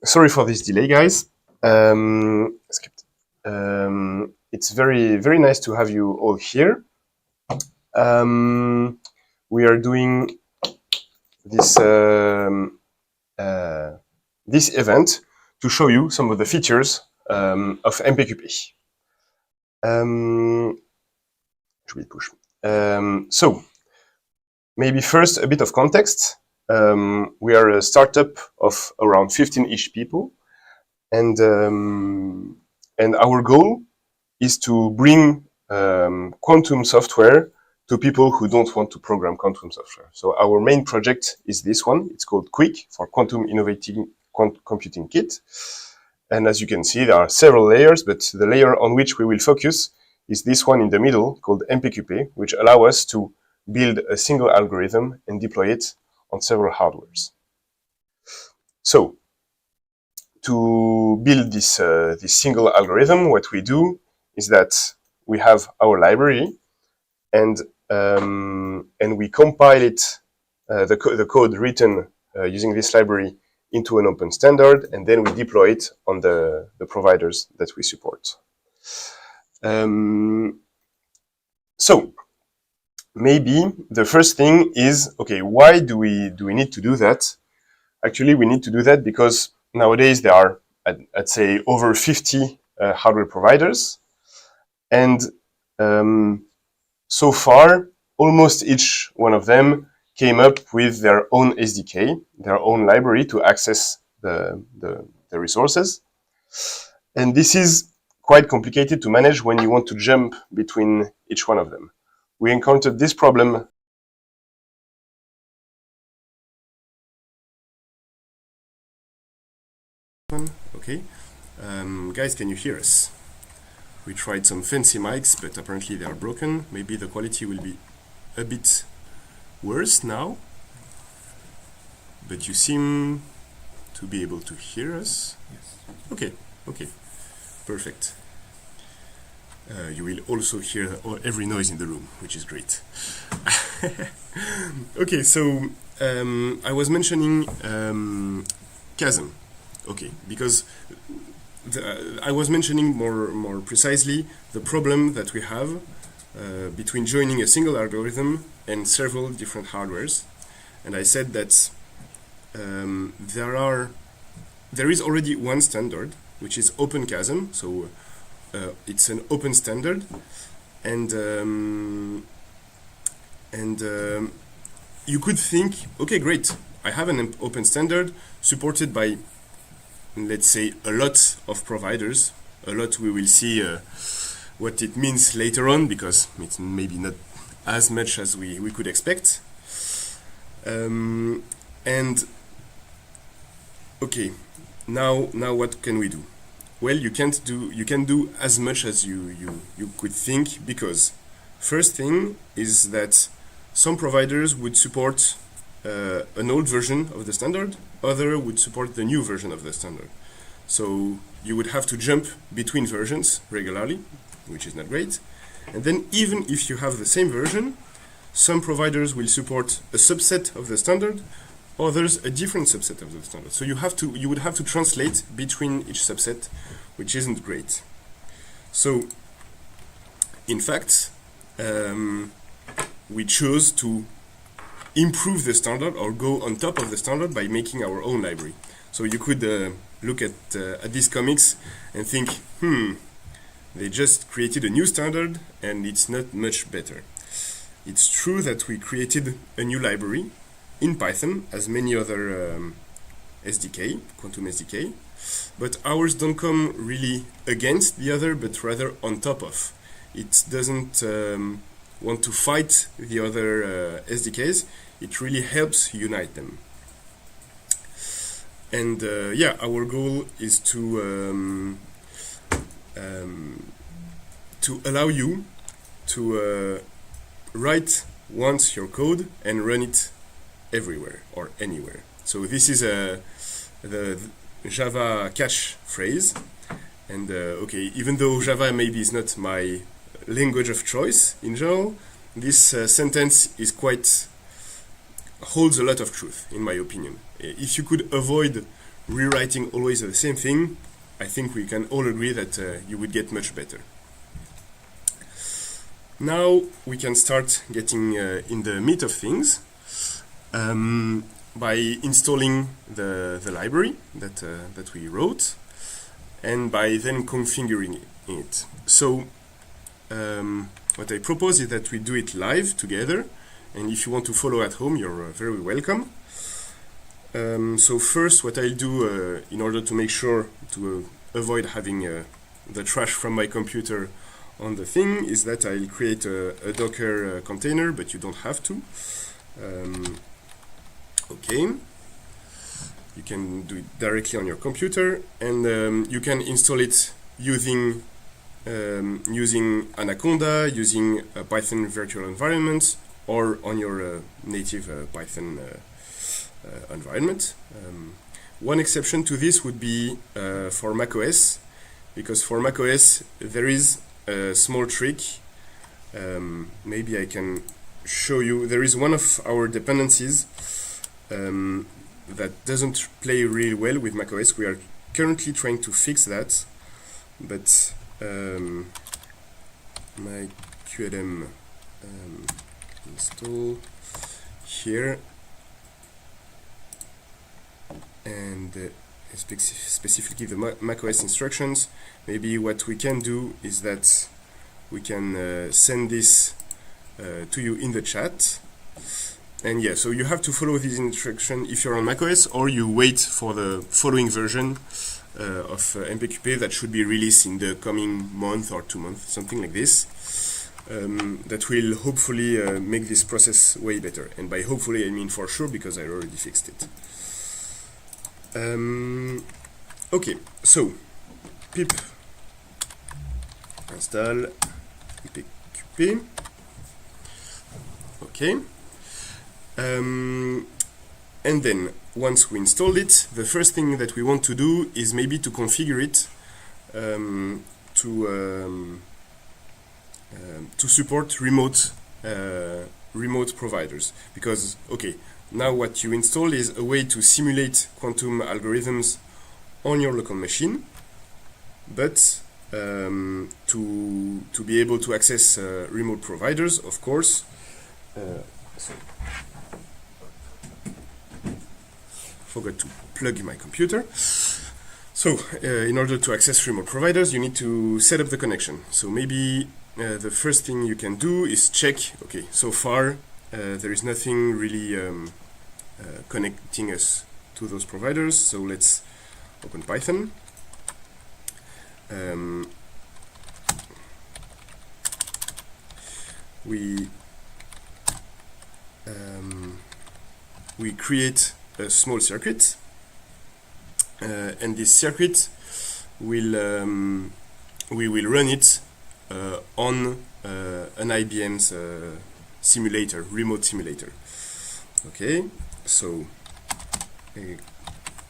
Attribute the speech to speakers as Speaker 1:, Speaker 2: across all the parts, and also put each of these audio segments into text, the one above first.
Speaker 1: Sorry for this delay, guys. Skipped. It's very nice to have you all here. We are doing this this event to show you some of the features of MPQP. Should we push? So maybe first a bit of context. We are a startup of around 15-ish people, and our goal is to bring quantum software to people who don't want to program quantum software. So our main project is this one. It's called QUIC, for Quantum Innovating Computing Kit. And as you can see, there are several layers, but the layer on which we will focus is this one in the middle called MPQP, which allows us to build a single algorithm and deploy it on several hardwares. So to build this single algorithm, what we do is that we have our library, and we compile it, the code written using this library into an open standard, and then we deploy it on the providers that we support. So maybe the first thing is, okay, why do we need to do that? Actually, we need to do that because nowadays there are, I'd say, over 50 hardware providers, and so far, almost each one of them came up with their own SDK, their own library to access the resources. And this is quite complicated to manage when you want to jump between each one of them. We encountered this problem. Okay, guys, can you hear us? We tried some fancy mics, but apparently they are broken. Maybe the quality will be a bit worse now. But you seem to be able to hear us. Yes. Okay, perfect. You will also hear every noise in the room, which is great. Okay, so I was mentioning chasm. Okay, because I was mentioning more precisely the problem that we have between joining a single algorithm and several different hardwares. And I said that there is already one standard, which is OpenQASM. So it's an open standard, and you could think, okay, great, I have an open standard supported by, let's say, a lot of providers. A lot, we will see what it means later on, because it's maybe not as much as we could expect. And okay, now what can we do? Well, you can do as much as you could think, because first thing is that some providers would support an old version of the standard, other would support the new version of the standard. So you would have to jump between versions regularly, which is not great. And then even if you have the same version, some providers will support a subset of the standard, others a different subset of the standard. So you would have to translate between each subset, which isn't great. So in fact, we chose to improve the standard or go on top of the standard by making our own library. So you could look at these comics and think, they just created a new standard and it's not much better. It's true that we created a new library in Python, as many other SDK, Quantum SDK, but ours don't come really against the other, but rather on top of. It doesn't want to fight the other SDKs. It really helps unite them. And yeah, our goal is to allow you to write once your code and run it everywhere or anywhere. So this is the Java catch phrase. And okay, even though Java maybe is not my language of choice in general, this sentence is holds a lot of truth, in my opinion. If you could avoid rewriting always the same thing, I think we can all agree that you would get much better. Now we can start getting in the meat of things by installing the library that we wrote, and by then configuring it. So what I propose is that we do it live together, and if you want to follow at home, you're very welcome. So first, what I'll do in order to make sure to avoid having the trash from my computer on the thing is that I'll create a Docker container, but you don't have to. Okay, you can do it directly on your computer, and you can install it using Anaconda, using a Python virtual environment, or on your native Python environment. One exception to this would be for macOS, because for macOS there is a small trick. Maybe I can show you. There is one of our dependencies that doesn't play really well with macOS. We are currently trying to fix that, but my QLM install here, and specifically the macOS instructions. Maybe what we can do is that we can send this to you in the chat. And yeah, so you have to follow this instruction if you're on macOS, or you wait for the following version of MPQP that should be released in the coming month or 2 months, something like this. That will hopefully make this process way better. And by hopefully I mean for sure, because I already fixed it. Okay, so pip install MPQP. Okay. And then once we installed it, the first thing that we want to do is maybe to configure it to support remote providers. Because okay, now what you install is a way to simulate quantum algorithms on your local machine, but to be able to access remote providers, of course. Forgot to plug my computer. So in order to access remote providers, you need to set up the connection. So maybe the first thing you can do is check, okay, so far there is nothing really connecting us to those providers. So let's open Python. We create a small circuit, and this circuit will we will run it on an IBM's simulator, remote simulator. Okay, so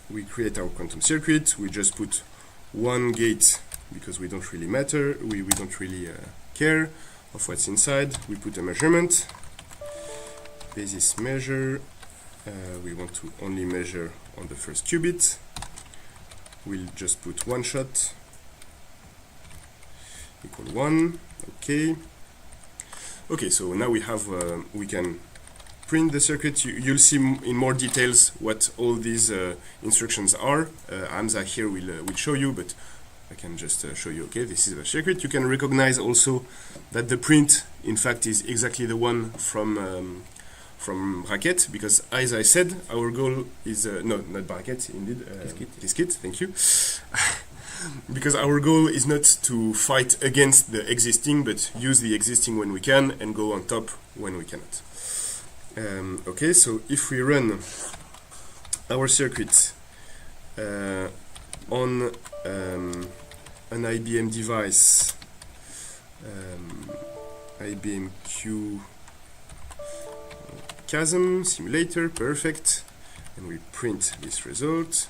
Speaker 1: we create our quantum circuit. We just put one gate because we don't really matter. We don't really care of what's inside. We put a measurement, basis measure. We want to only measure on the first qubit. We'll just put one shot equal 1. Okay. Okay, so now we have we can print the circuit. You'll see in more details what all these instructions are. Hamza here will show you, but I can just show you. Okay, this is the circuit. You can recognize also that the print, in fact, is exactly the one from Bracket, because as I said, our goal is no, not Bracket, indeed, Diskit, thank you. Because our goal is not to fight against the existing, but use the existing when we can and go on top when we cannot. Okay, so if we run our circuit on an IBM device, IBM Q Chasm simulator, perfect, and we print this result.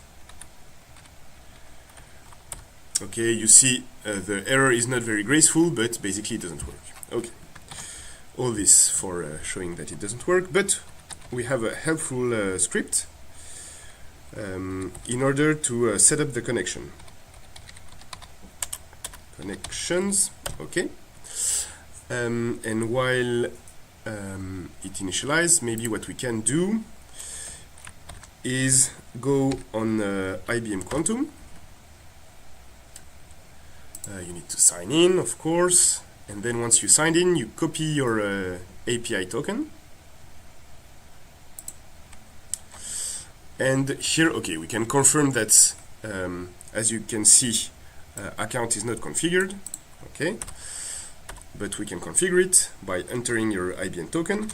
Speaker 1: Okay, you see the error is not very graceful, but basically it doesn't work. Okay, all this for showing that it doesn't work, but we have a helpful script in order to set up the connection. Connections, okay. And while it initializes, maybe what we can do is go on IBM Quantum. You need to sign in, of course, and then once you signed in, you copy your API token. And here, okay, we can confirm that, as you can see, account is not configured, okay, but we can configure it by entering your IBM token.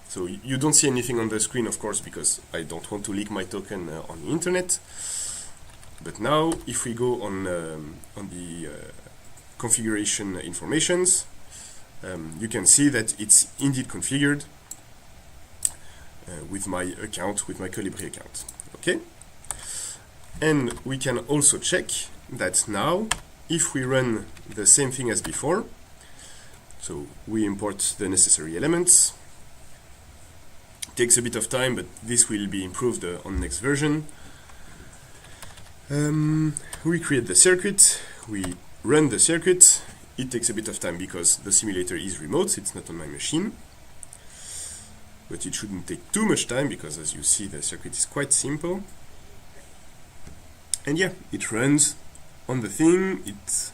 Speaker 1: So you don't see anything on the screen, of course, because I don't want to leak my token on the internet. But now, if we go on the configuration informations, you can see that it's indeed configured with my account, with my Colibri account. Okay? And we can also check that now, if we run the same thing as before, so we import the necessary elements. It takes a bit of time, but this will be improved on next version. We create the circuit, we run the circuit. It takes a bit of time because the simulator is remote, it's not on my machine. But it shouldn't take too much time because, as you see, the circuit is quite simple. And yeah, it runs on the thing.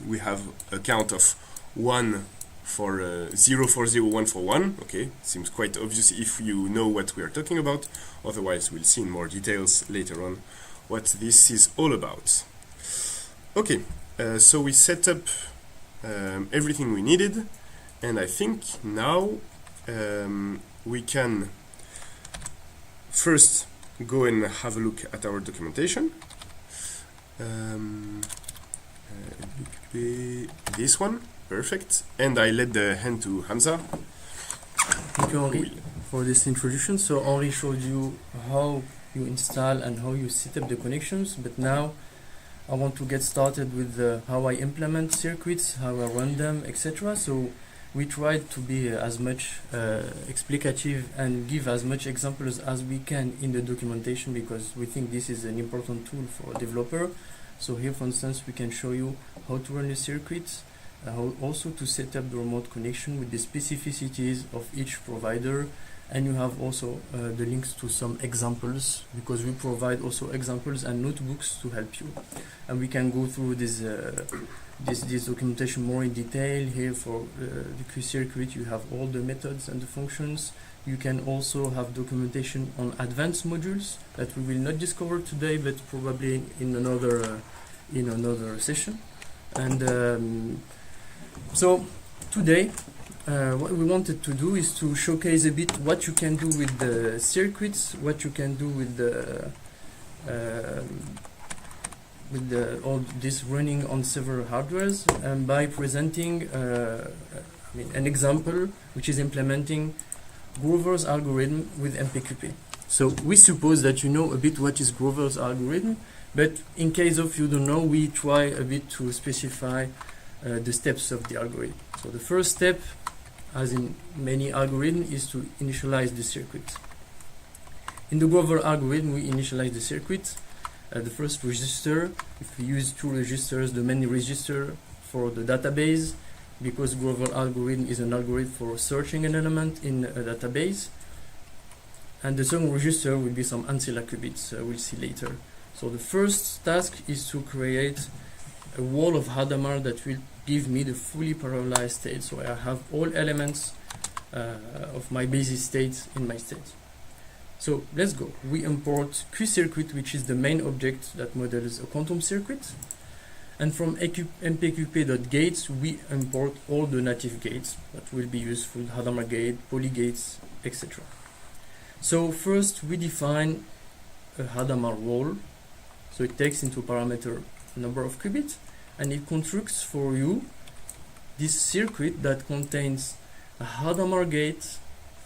Speaker 1: We have a count of 1 for 0 for 0, 1 for 1. Okay, seems quite obvious if you know what we are talking about. Otherwise, we'll see in more details later on what this is all about. Okay, so we set up everything we needed, and I think now we can first go and have a look at our documentation. This one, perfect. And I let the hand to Hamza.
Speaker 2: Thank you, Henri, for this introduction. So Henri showed you how you install and how you set up the connections, but now I want to get started with how I implement circuits, how I run them, etc. So we tried to be as much explicative and give as much examples as we can in the documentation, because we think this is an important tool for a developer. So here, for instance, we can show you how to run the circuits, how also to set up the remote connection with the specificities of each provider. And you have also the links to some examples, because we provide also examples and notebooks to help you. And we can go through this documentation more in detail. Here for the Q-circuit, you have all the methods and the functions. You can also have documentation on advanced modules that we will not discover today, but probably in another session. And so today, what we wanted to do is to showcase a bit what you can do with the circuits, what you can do with all this running on several hardwares, and by presenting an example which is implementing Grover's algorithm with MPQP. So we suppose that you know a bit what is Grover's algorithm, but in case of you don't know, we try a bit to specify the steps of the algorithm. So the first step, as in many algorithms, is to initialize the circuit. In the Grover algorithm, we initialize the circuit. The first register, if we use 2 registers, the main register for the database, because Grover algorithm is an algorithm for searching an element in a database. And the second register will be some ancilla qubits, we'll see later. So the first task is to create a wall of Hadamard that will give me the fully parallelized state. So I have all elements of my basis state in my state. So let's go. We import Q-circuit, which is the main object that models a quantum circuit. And from mpqp.gates, we import all the native gates that will be useful, Hadamard gate, poly gates, etc. So first we define a Hadamard wall. So it takes into parameter number of qubits, and it constructs for you this circuit that contains a Hadamard gate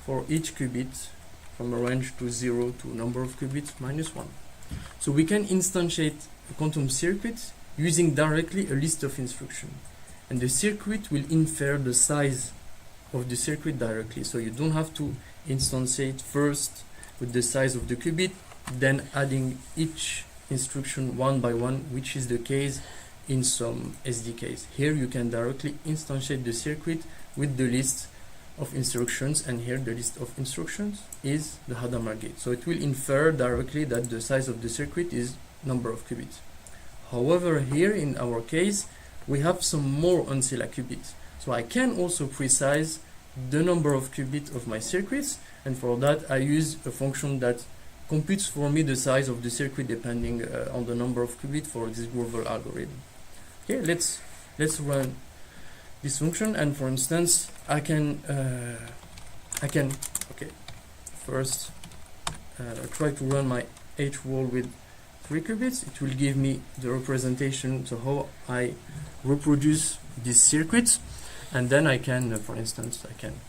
Speaker 2: for each qubit from a range to 0 to number of qubits minus 1. So we can instantiate a quantum circuit using directly a list of instructions. And the circuit will infer the size of the circuit directly. So you don't have to instantiate first with the size of the qubit, then adding each instruction one by one, which is the case in some SDKs. Here you can directly instantiate the circuit with the list of instructions, and here the list of instructions is the Hadamard gate. So it will infer directly that the size of the circuit is number of qubits. However, here in our case, we have some more ancilla qubits. So I can also precise the number of qubits of my circuits, and for that I use a function that computes for me the size of the circuit depending on the number of qubits for this Grover algorithm. Okay, let's run this function, and for instance I can first try to run my H wall with 3 qubits. It will give me the representation, so how I reproduce this circuit, and then I can for instance I can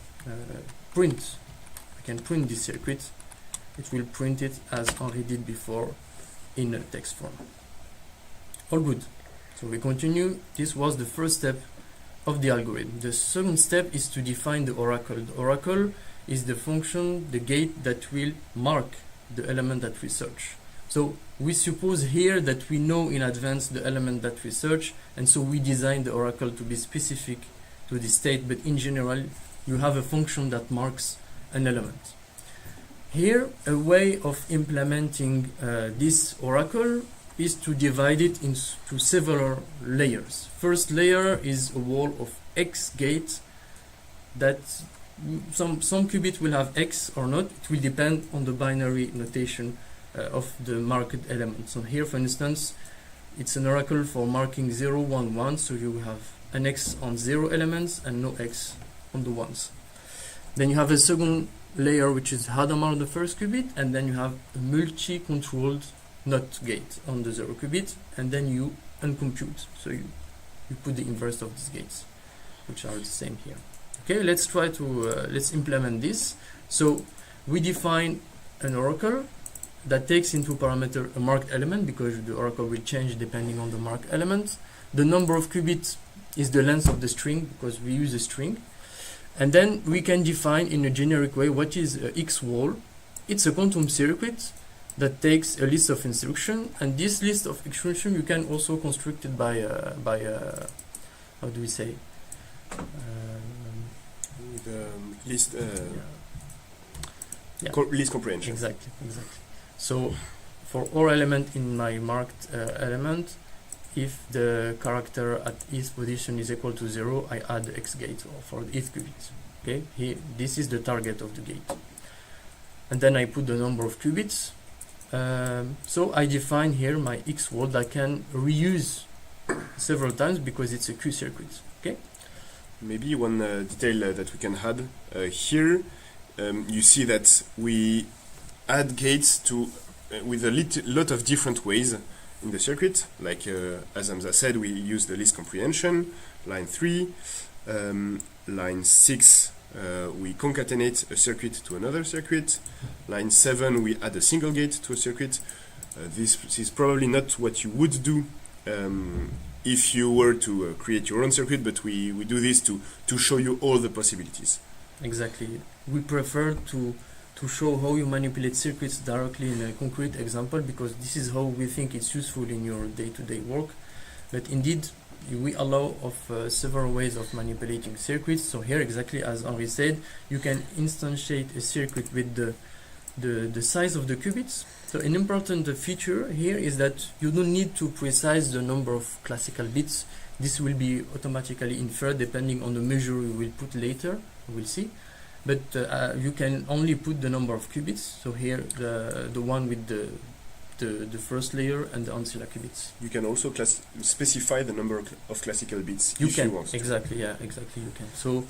Speaker 2: print this circuit. It will print it as Henri did before in a text form. All good. So we continue. This was the first step of the algorithm. The second step is to define the oracle. The oracle is the function, the gate that will mark the element that we search. So we suppose here that we know in advance the element that we search, and so we design the oracle to be specific to the state, but in general you have a function that marks an element. Here, a way of implementing this oracle is to divide it into several layers. First layer is a wall of X gates that some qubit will have X or not. It will depend on the binary notation of the marked element. So here, for instance, it's an oracle for marking 0, 1, 1, so you have an X on 0 elements and no X on the ones. Then you have a second layer which is Hadamard the first qubit, and then you have a multi-controlled NOT gate on the 0 qubit, and then you uncompute. So you put the inverse of these gates, which are the same here. Okay, let's try to let's implement this. So we define an oracle that takes into parameter a marked element, because the oracle will change depending on the marked element. The number of qubits is the length of the string, because we use a string. And then we can define in a generic way what is a X wall. It's a quantum circuit that takes a list of instructions, and this list of instructions you can also construct it by how do we say?
Speaker 1: List
Speaker 2: Yeah.
Speaker 1: list comprehension.
Speaker 2: Exactly. So for all element in my marked element, if the character at each position is equal to 0, I add X gate for each qubit. Okay, here this is the target of the gate, and then I put the number of qubits. So I define here my X wall that I can reuse several times because it's a Q circuit. Okay.
Speaker 1: Maybe one detail that we can add here. You see that we add gates to with a lot of different ways in the circuit. Like as Hamza said, we use the list comprehension. Line 3, line 6, we concatenate a circuit to another circuit. Line 7, we add a single gate to a circuit. This is probably not what you would do if you were to create your own circuit, but we do this to show you all the possibilities.
Speaker 2: Exactly. We prefer to show how you manipulate circuits directly in a concrete example, because this is how we think it's useful in your day-to-day work. But indeed, we allow of several ways of manipulating circuits. So here, exactly as Henri said, you can instantiate a circuit with the size of the qubits. So an important feature here is that you don't need to precise the number of classical bits. This will be automatically inferred depending on the measure we will put later. We'll see. But you can only put the number of qubits. So here, the one with the first layer and the ancilla qubits.
Speaker 1: You can also specify the number of classical bits
Speaker 2: you
Speaker 1: if
Speaker 2: can.
Speaker 1: you want.
Speaker 2: Exactly, yeah, exactly, you can. So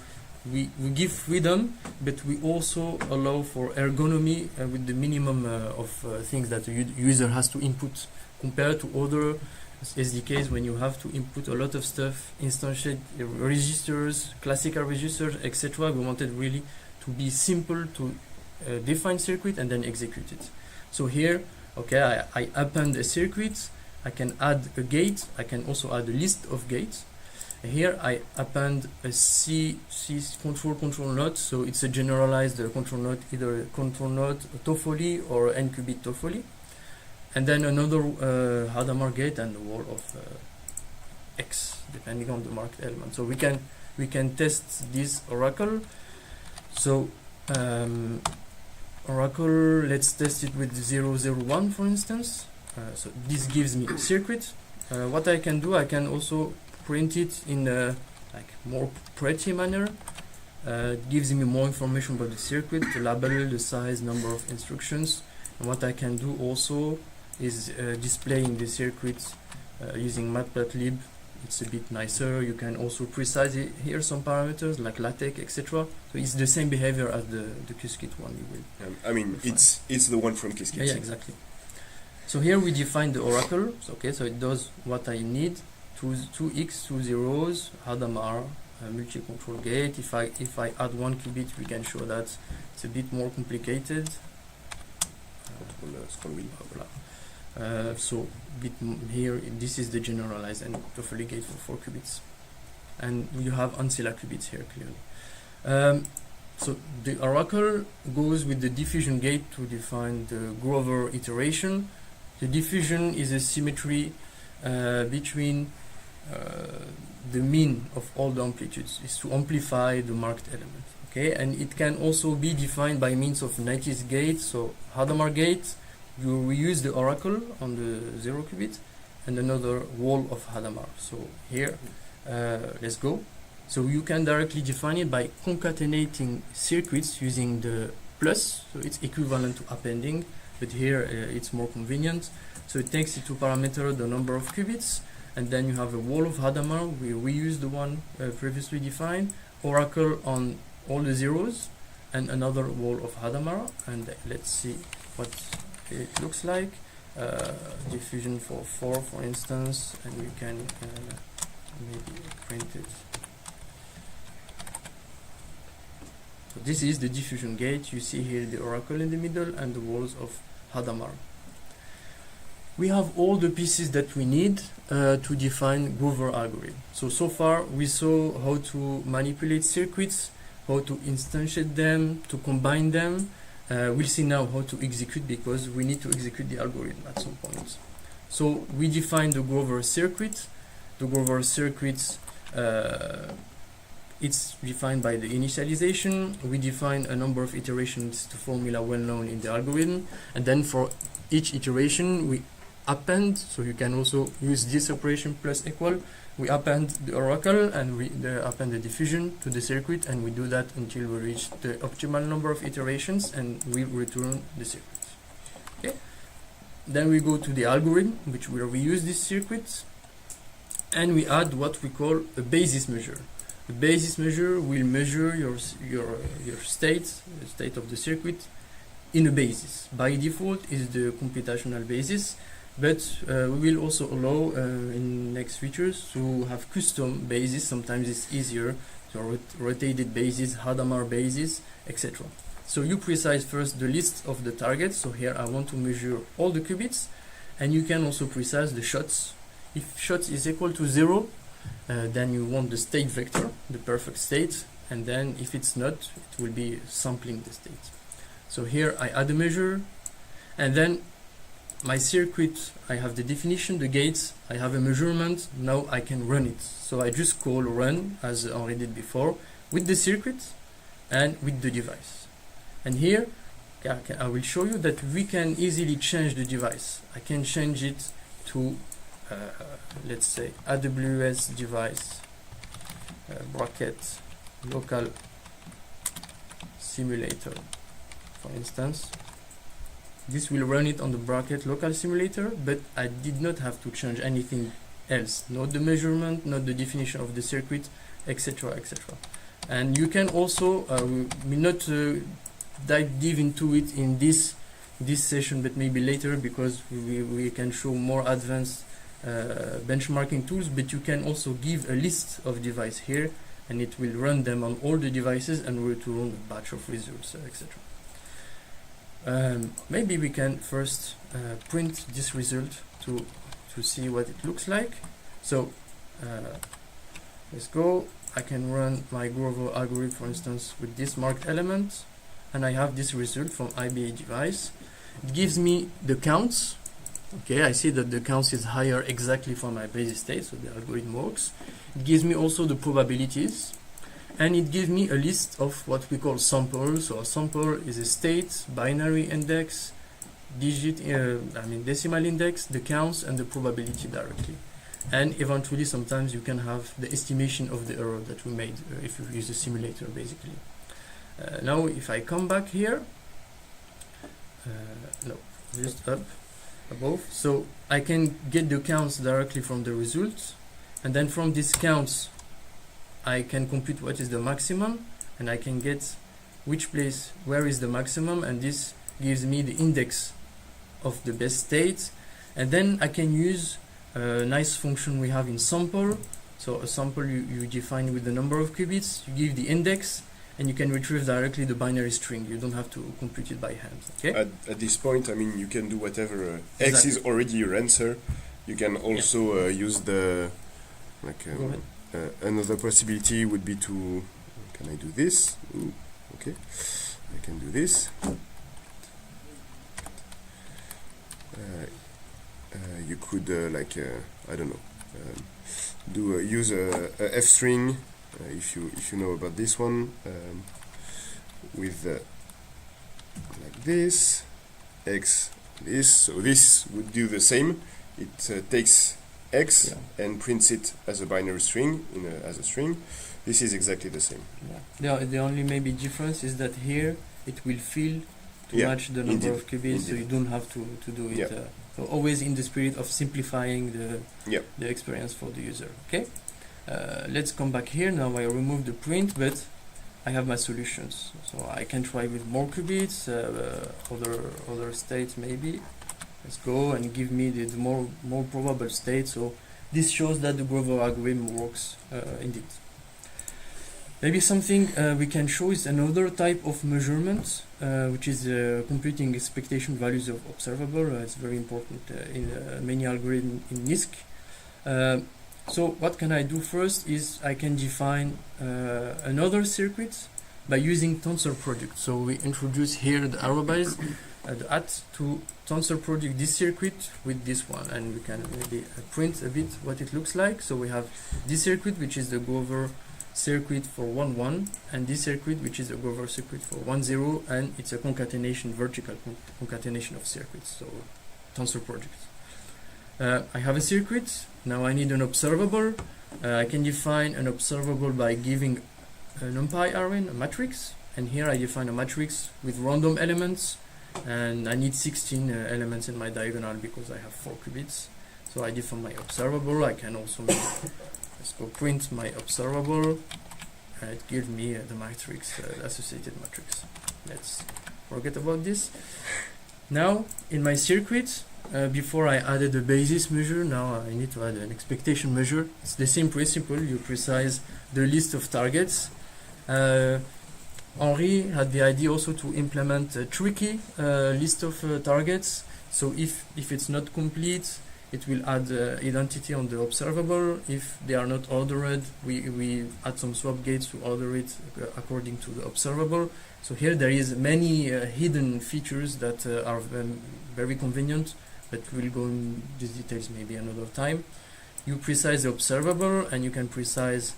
Speaker 2: we give freedom, but we also allow for ergonomy with the minimum of things that the user has to input, compared to other SDKs when you have to input a lot of stuff, instantiate registers, classical registers, etc. We wanted really to be simple to define circuit and then execute it. So here, okay, I append a circuit, I can add a gate, I can also add a list of gates. Here I append a C control node, so it's a generalized control node, either a control node Toffoli or n-qubit Toffoli. and then another Hadamard gate and a wall of X, depending on the marked element. So we can test this oracle. So oracle, let's test it with 001 for instance. So this gives me a circuit. What I can do, I can also print it in a more pretty manner. It gives me more information about the circuit, the label, the size, number of instructions. And what I can do also is displaying the circuit using Matplotlib. It's a bit nicer. You can also precise it here some parameters like LaTeX, etc. So it's the same behavior as the Qiskit one. You will.
Speaker 1: I mean, it's the one from Qiskit.
Speaker 2: Yeah, exactly. So here we define the oracle. So, okay, so it does what I need: two X, 2 zeros, Hadamard, multi-control gate. If I add 1 qubit, we can show that it's a bit more complicated. So here, this is the generalized and Toffoli gate for 4 qubits, and you have ancilla qubits here clearly. So the oracle goes with the diffusion gate to define the Grover iteration. The diffusion is a symmetry between the mean of all the amplitudes. Is to amplify the marked element. Okay, and it can also be defined by means of lattice gate. So Hadamard gate, you reuse the oracle on the 0 qubit and another wall of Hadamard. So here, let's go. So you can directly define it by concatenating circuits using the plus. So it's equivalent to appending, but here it's more convenient. So it takes into parameter the number of qubits, and then you have a wall of Hadamard. We reuse the one previously defined, oracle on all the zeros, and another wall of Hadamard. And let's see what it looks like. Diffusion for 4, for instance, and we can maybe print it. So this is the diffusion gate. You see here the oracle in the middle and the walls of Hadamard. We have all the pieces that we need to define Grover algorithm. So far we saw how to manipulate circuits, how to instantiate them, to combine them. We'll see now how to execute, because we need to execute the algorithm at some point. So we define the Grover circuit. The Grover circuit, it's defined by the initialization. We define a number of iterations to formula well known in the algorithm, and then for each iteration we append. So you can also use this operation plus equal. We append the oracle and we append the diffusion to the circuit, and we do that until we reach the optimal number of iterations, and we return the circuit. Okay. Then we go to the algorithm, which will reuse this circuit, and we add what we call a basis measure. The basis measure will measure your state, the state of the circuit, in a basis. By default is the computational basis, but we will also allow in next features to have custom basis. Sometimes it's easier, so rotated basis, Hadamard basis, etc. So you precise first the list of the targets. So here I want to measure all the qubits, and you can also precise the shots. If shots is equal to 0, then you want the state vector, the perfect state, and then if it's not, it will be sampling the state. So here I add a measure, and then my circuit, I have the definition, the gates, I have a measurement, now I can run it. So I just call run, as Henri did before, with the circuit and with the device. And here, I will show you that we can easily change the device. I can change it to, let's say, AWS device, bracket, local simulator, for instance. This will run it on the bracket local simulator, but I did not have to change anything else. Not the measurement, not the definition of the circuit, etc., etc. And you can also, we not dive deep into it in this session, but maybe later, because we can show more advanced benchmarking tools. But you can also give a list of devices here, and it will run them on all the devices and return a batch of results, etc. Maybe we can first print this result to see what it looks like. So let's go. I can run my Grover algorithm, for instance, with this marked element, and I have this result from IBA device. It gives me the counts Okay, I see that the counts is higher exactly for my basis state, so the algorithm works. It gives me also the probabilities, and it gives me a list of what we call samples. So a sample is a state, binary index, decimal index, the counts, and the probability directly. And eventually, sometimes you can have the estimation of the error that we made if you use a simulator, basically. Now, if I come back here, no, just up, above, so I can get the counts directly from the results, and then from these counts, I can compute what is the maximum, and I can get which place, where is the maximum, and this gives me the index of the best state. And then I can use a nice function we have in sample. So a sample you define with the number of qubits, you give the index, and you can retrieve directly the binary string. You don't have to compute it by hand. Okay.
Speaker 1: At this point, I mean, you can do whatever. X is already your answer. You can also use the another possibility would be to. Can I do this? Ooh, okay, I can do this. You could I don't know, use a F string if you know about this one, with like this, X this. So this would do the same. It takes X and prints it as a binary string as a string. This is exactly the same.
Speaker 2: The only maybe difference is that here it will fill to match the number of qubits, so you don't have to do it. So always in the spirit of simplifying the experience for the user. Okay. Let's come back here. Now I remove the print, but I have my solutions. So I can try with more qubits, other states maybe. Let's go and give me the more probable state. So this shows that the Grover algorithm works indeed. Maybe something we can show is another type of measurement, which is computing expectation values of observable. It's very important in many algorithms in NISQ. So what can I do first is I can define another circuit by using tensor product. So we introduce here the arrow-based to tensor product this circuit with this one, and we can maybe print a bit what it looks like. So we have this circuit, which is the Grover circuit for 1 1, and this circuit which is a Grover circuit for 1 0, and it's a concatenation, vertical concatenation of circuits, so tensor product. I have a circuit. Now I need an observable. I can define an observable by giving a NumPy array, a matrix, and here I define a matrix with random elements, and I need 16 elements in my diagonal because I have 4 qubits. So I define my observable. I can also make let's go print my observable, and it gives me the matrix, the associated matrix. Let's forget about this. Now in my circuit, before I added the basis measure, now I need to add an expectation measure. It's the same principle. You precise the list of targets. Henri had the idea also to implement a tricky list of targets. So if it's not complete, it will add identity on the observable. If they are not ordered, we add some swap gates to order it according to the observable. So here there is many hidden features that are very convenient, but we'll go in these details maybe another time. You precise the observable, and you can precise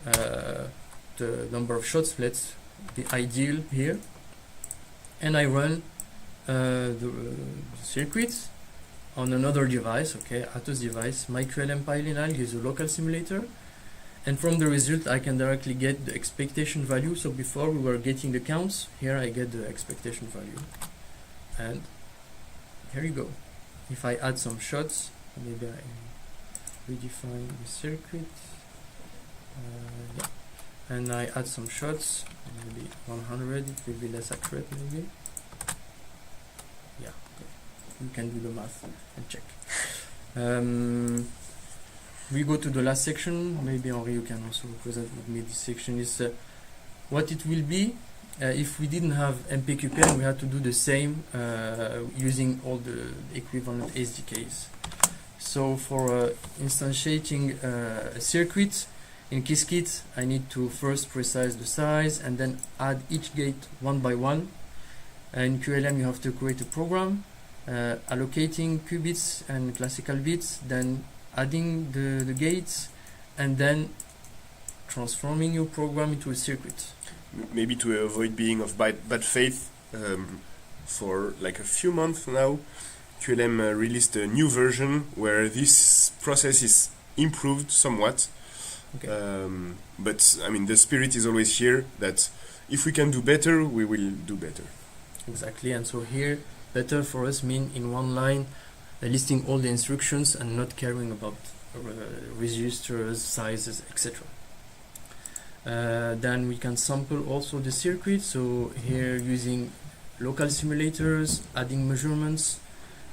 Speaker 2: the number of shots. Let's be ideal here. And I run the circuit on another device, okay, Atos device. My QLM PyLinal gives a local simulator, and from the result I can directly get the expectation value. So before we were getting the counts, here I get the expectation value, and here you go. If I add some shots, maybe I redefine the circuit, and I add some shots, maybe 100, it will be less accurate maybe. Yeah, okay. You can do the math and check. We go to the last section. Maybe Henri, you can also present with me. This section is what it will be if we didn't have MPQP and we had to do the same using all the equivalent SDKs. So for instantiating a circuit in Qiskit, I need to first precise the size and then add each gate one by one. And in QLM, you have to create a program. allocating qubits and classical bits, then adding the gates, and then transforming your program into a circuit.
Speaker 1: Maybe to avoid being of bad faith, for like a few months now, QLM released a new version where this process is improved somewhat.
Speaker 2: Okay.
Speaker 1: But I mean, the spirit is always here that if we can do better, we will do better.
Speaker 2: Exactly, and so here, better for us mean in one line, listing all the instructions and not caring about registers, sizes, etc. Then we can sample also the circuit, so here using local simulators, adding measurements,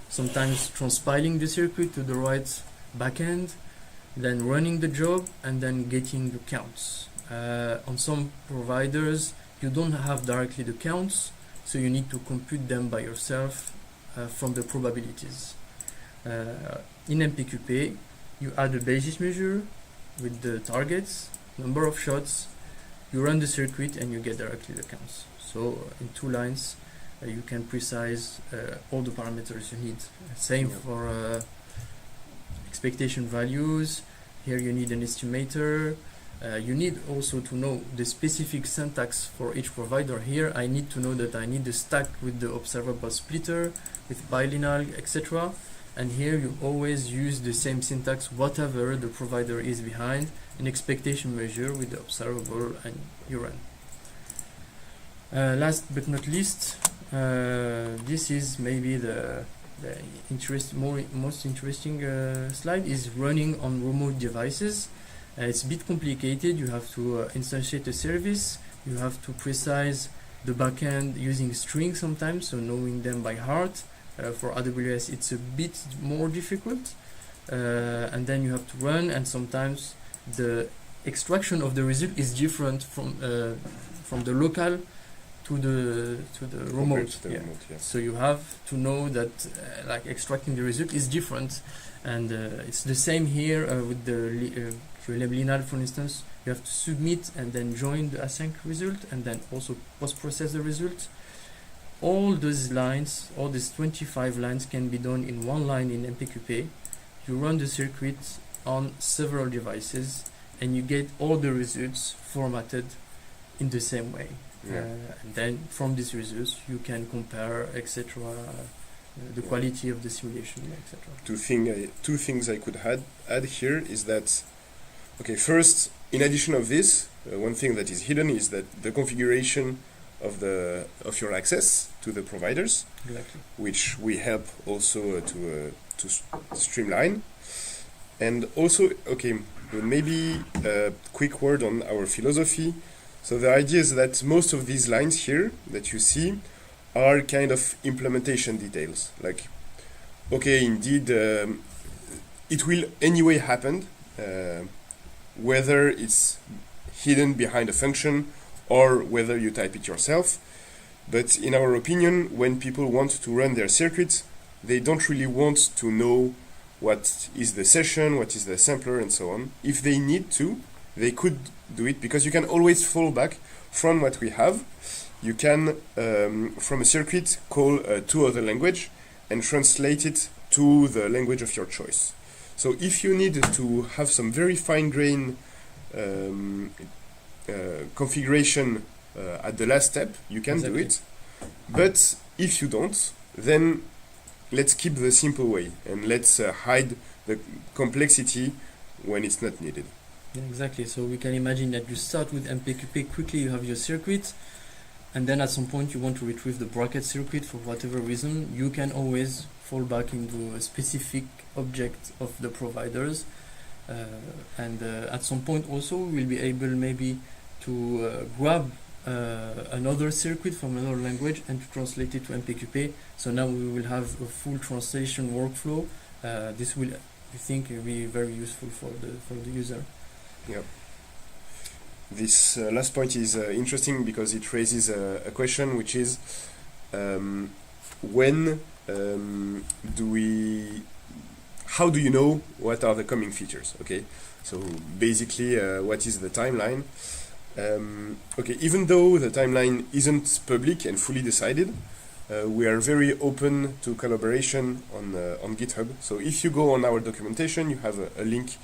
Speaker 2: sometimes transpiling the circuit to the right backend, then running the job and then getting the counts. On some providers you don't have directly the counts, so you need to compute them by yourself from the probabilities. In MPQP you add a basis measure with the targets, number of shots, you run the circuit and you get directly the counts. So in 2 lines you can precise all the parameters you need. Same for expectation values. Here you need an estimator. You need also to know the specific syntax for each provider. Here I need to know that I need the stack with the observable splitter, with bilineal, etc. And here you always use the same syntax, whatever the provider is behind, an expectation measure with the observable, and you run. Last but not least, this is maybe the most interesting slide, is running on remote devices. It's a bit complicated. You have to instantiate a service, you have to precise the backend using strings sometimes, so knowing them by heart. For AWS it's a bit more difficult, and then you have to run, and sometimes the extraction of the result is different from the local to the remote. So you have to know that like extracting the result is different, and it's the same here with the QLM lineal, for instance. You have to submit and then join the async result and then also post-process the result. All those lines, all these 25 lines can be done in one line in MPQP. You run the circuit on several devices and you get all the results formatted in the same way. And then from these results you can compare, etc., the quality of the simulation, etc.
Speaker 1: Two things I could add here is that, okay, first, in addition of this, one thing that is hidden is that the configuration of your access to the providers,
Speaker 2: exactly,
Speaker 1: which we help also to streamline. And also, okay, maybe a quick word on our philosophy. So the idea is that most of these lines here that you see are kind of implementation details. Like, okay, indeed, it will anyway happen, whether it's hidden behind a function or whether you type it yourself. But in our opinion, when people want to run their circuits, they don't really want to know what is the session, what is the sampler, and so on. If they need to, they could do it, because you can always fall back from what we have. You can, from a circuit, call to other language and translate it to the language of your choice. So if you need to have some very fine-grained configuration at the last step, you can do it. But if you don't, then let's keep the simple way and let's hide the complexity when it's not needed.
Speaker 2: Yeah, exactly. So we can imagine that you start with MPQP, quickly you have your circuit, and then at some point you want to retrieve the bracket circuit for whatever reason. You can always fall back into a specific object of the providers, and at some point also we'll be able maybe to grab another circuit from another language and to translate it to MPQP. So now we will have a full translation workflow. This will, I think, be very useful for the user.
Speaker 1: Yeah. This last point is interesting because it raises a question, which is how do you know what are the coming features? Okay, so basically, what is the timeline? Okay, even though the timeline isn't public and fully decided, we are very open to collaboration on GitHub. So if you go on our documentation, you have a link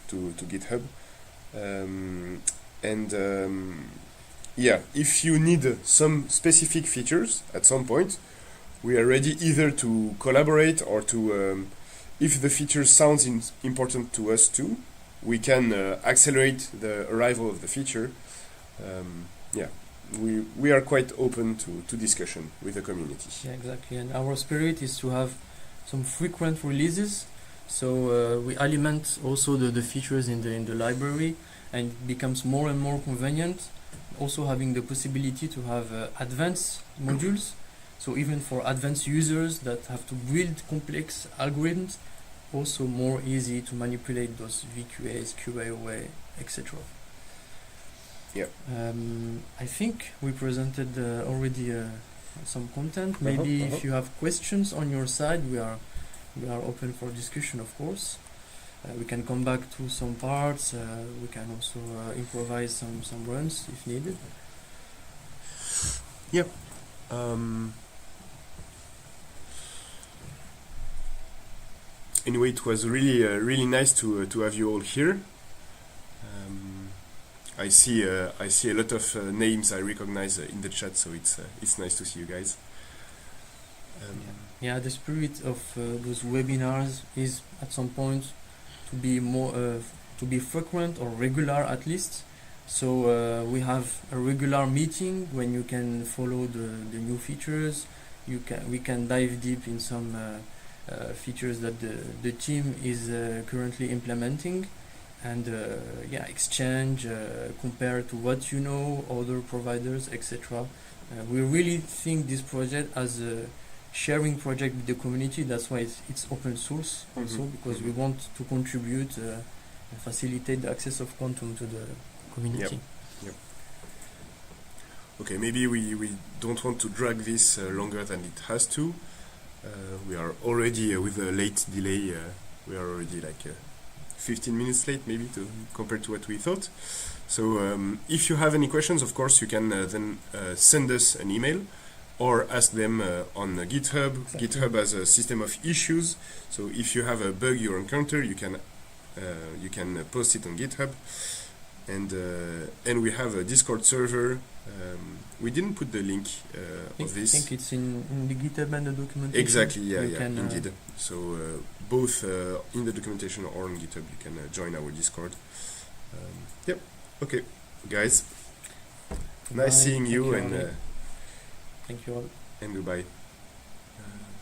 Speaker 1: to GitHub. Yeah, if you need some specific features at some point, we are ready either to collaborate or to, if the feature sounds important to us too, we can accelerate the arrival of the feature. Yeah, we are quite open to discussion with the community.
Speaker 2: Yeah, exactly. And our spirit is to have some frequent releases. So we element also the features in the library, and it becomes more and more convenient. Also having the possibility to have advanced modules. So even for advanced users that have to build complex algorithms, also more easy to manipulate those VQAs, QAOA, etc.
Speaker 1: Yeah.
Speaker 2: I think we presented already some content. Maybe if you have questions on your side, we are open for discussion, of course. We can come back to some parts. We can also improvise some runs if needed.
Speaker 1: Yeah. Anyway, it was really nice to have you all here. I see a lot of names I recognize in the chat, so it's nice to see you guys.
Speaker 2: Yeah, the spirit of those webinars is at some point to be more to be frequent or regular at least. So we have a regular meeting when you can follow the new features. We can dive deep in some features that the team is currently implementing, and yeah, exchange, compare to what you know, other providers, etc. We really think this project as a sharing project with the community. That's why it's open source also, because we want to contribute and facilitate the access of quantum to the community.
Speaker 1: Yep. Okay, maybe we don't want to drag this longer than it has to. We are already with a late delay. We are already like 15 minutes late, maybe, compared to what we thought. So if you have any questions, of course, you can then send us an email or ask them on GitHub. Exactly. GitHub has a system of issues. So if you have a bug you encounter, you can post it on GitHub. And we have a Discord server. We didn't put the link of this.
Speaker 2: I think it's in the GitHub and the documentation.
Speaker 1: Exactly, yeah, indeed. So both in the documentation or on GitHub, you can join our Discord. Yep. Okay, guys. Nice seeing you, and
Speaker 2: thank you all.
Speaker 1: And goodbye.